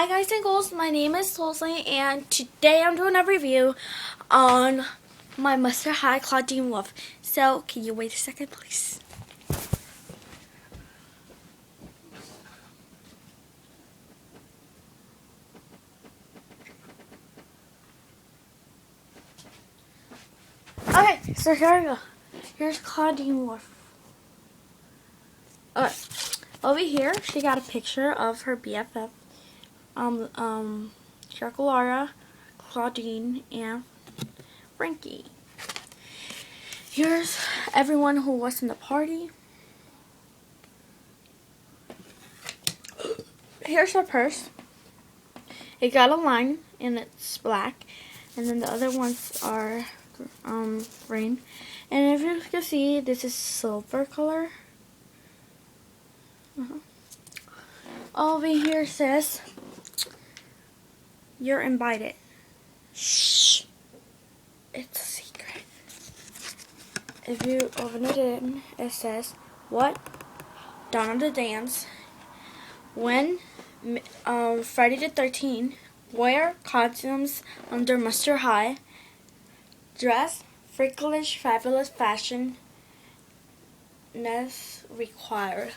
Hi guys and girls, my name is Solsley and today I'm doing a review on my Mustard High Clawden Wolf. So, can you wait a second please? Okay, so here we go. Here's Clawden Wolf. Okay, over here she got a picture of her BFF, Charcolara, Clawden, and Frankie. Here's everyone who was in the party. Here's her purse. It got a line and it's black, and then the other ones are green. And if you can see, this is silver color. Over here says, "You're invited." Shh, it's a secret. If you open it in, it says, "What? Dawn of the Dance. When Friday the 13th, wear costumes under Mustard High. Dress freaklish, fabulous fashion. Ness required."